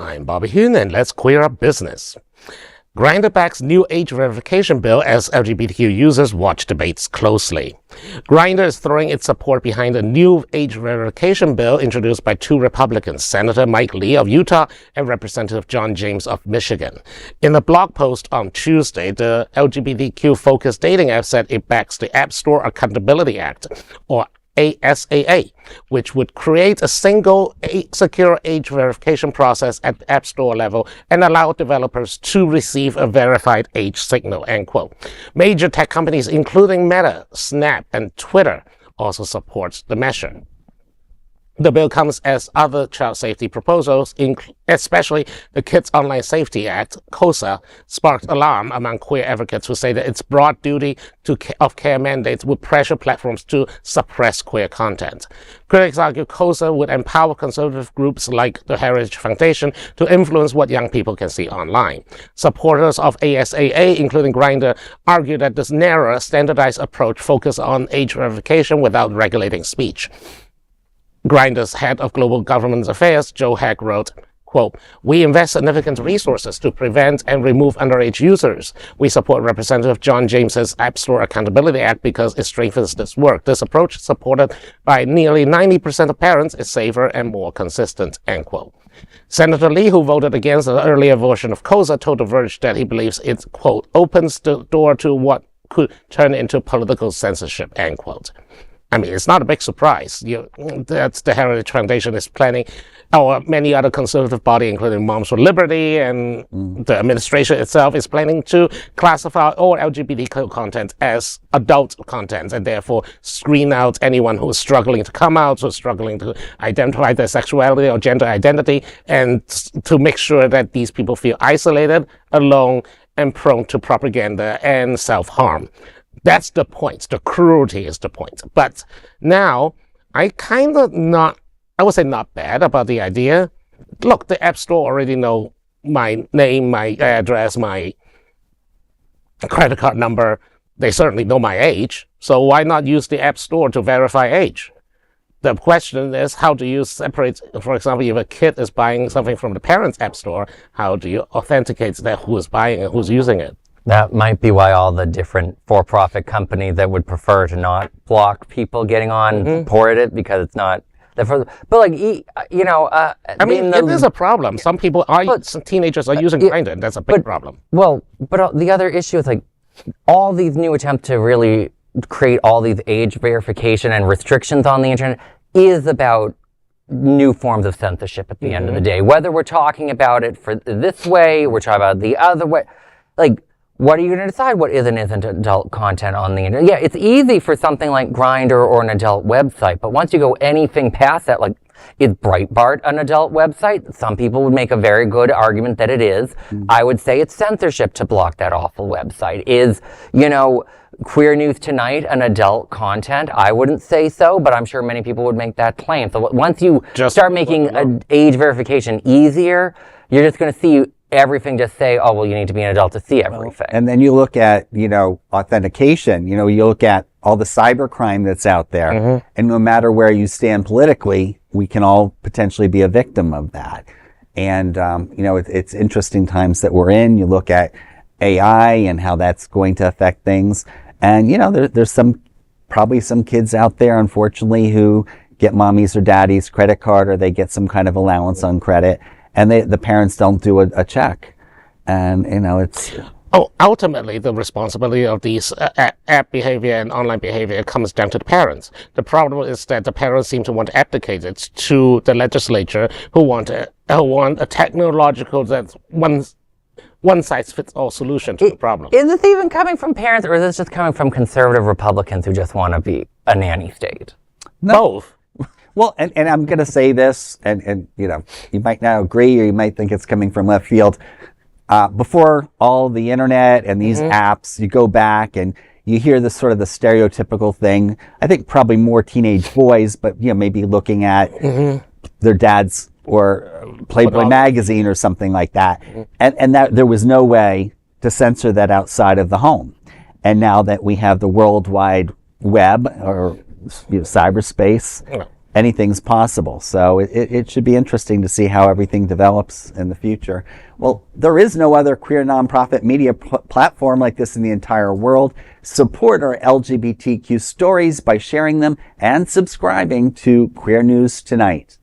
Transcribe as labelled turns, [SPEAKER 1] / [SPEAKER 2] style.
[SPEAKER 1] I'm Bobby Hoon, and let's queer up business. Grindr backs new age verification bill as LGBTQ users watch debates closely. Grindr is throwing its support behind a new age verification bill introduced by two Republicans, Senator Mike Lee of Utah and Representative John James of Michigan. In a blog post on Tuesday, the LGBTQ-focused dating app said it backs the App Store Accountability Act, or ASAA, which would create a single secure age verification process at the App Store level and allow developers to receive a verified age signal, end quote. Major tech companies, including Meta, Snap, and Twitter, also support the measure. The bill comes as other child safety proposals, especially the Kids Online Safety Act, KOSA, sparked alarm among queer advocates who say that its broad duty of care mandates would pressure platforms to suppress queer content. Critics argue KOSA would empower conservative groups like the Heritage Foundation to influence what young people can see online. Supporters of ASAA, including Grindr, argue that this narrower, standardized approach focuses on age verification without regulating speech. Grindr's head of global government affairs, Joe Hack, wrote, quote, "We invest significant resources to prevent and remove underage users. We support Representative John James's App Store Accountability Act because it strengthens this work. This approach, supported by nearly 90% of parents, is safer and more consistent," end quote. Senator Lee, who voted against the earlier version of KOSA, told The Verge that he believes it, quote, "opens the door to what could turn into political censorship," end quote. I mean, it's not a big surprise. That's the Heritage Foundation is planning, or many other conservative bodies, including Moms for Liberty and the administration itself, is planning to classify all LGBTQ content as adult content and therefore screen out anyone who is struggling to come out, or struggling to identify their sexuality or gender identity, and to make sure that these people feel isolated, alone, and prone to propaganda and self-harm. That's the point. The cruelty is the point. But now, I kind of I would say not bad about the idea. Look, the App Store already know my name, my address, my credit card number. They certainly know my age. So why not use the App Store to verify age? The question is, how do you separate, for example, if a kid is buying something from the parents' App Store, how do you authenticate that who is buying and who's using it?
[SPEAKER 2] That might be why all the different for-profit companies that would prefer to not block people getting on support it, because it's not. But like, you know,
[SPEAKER 1] I mean, it is a problem. Some people some teenagers are using Grindr, and that's a big problem.
[SPEAKER 2] Well, but the other issue is like all these new attempts to really create all these age verification and restrictions on the internet is about new forms of censorship at the end of the day. Whether we're talking about it for this way, we're talking about the other way, like. What are you going to decide what is and isn't adult content on the internet? Yeah, it's easy for something like Grindr or an adult website, but once you go anything past that, like, is Breitbart an adult website? Some people would make a very good argument that it is. I would say it's censorship to block that awful website. Is, you know, Queer News Tonight an adult content? I wouldn't say so, but I'm sure many people would make that claim. So once you start making age verification easier, you're just going to see everything just say, oh, well, you need to be an adult to see everything.
[SPEAKER 3] And then you look at, you know, authentication. You know, you look at all the cybercrime that's out there. And no matter where you stand politically, we can all potentially be a victim of that. And, you know, it's interesting times that we're in. You look at AI and how that's going to affect things. And, you know, there's probably some kids out there, unfortunately, who get mommy's or daddy's credit card, or they get some kind of allowance on credit. And the parents don't do a check. And, you know, it's...
[SPEAKER 1] Oh, ultimately, the responsibility of these app behavior and online behavior comes down to the parents. The problem is that the parents seem to want to abdicate it to the legislature, who want a technological, that one-size-fits-all solution to the problem.
[SPEAKER 2] Is this even coming from parents, or is this just coming from conservative Republicans who just want to be a nanny state?
[SPEAKER 3] No.
[SPEAKER 1] Both.
[SPEAKER 3] Well, and I'm going to say this, and you know, you might not agree, or you might think it's coming from left field. Before all the internet and these apps, you go back and you hear the sort of the stereotypical thing. I think probably more teenage boys, but you know, maybe looking at their dad's or Playboy magazine or something like that, and that there was no way to censor that outside of the home. And now that we have the World Wide Web, or cyberspace, anything's possible. So it should be interesting to see how everything develops in the future. Well, there is no other queer nonprofit media platform like this in the entire world. Support our LGBTQ stories by sharing them and subscribing to Queer News Tonight.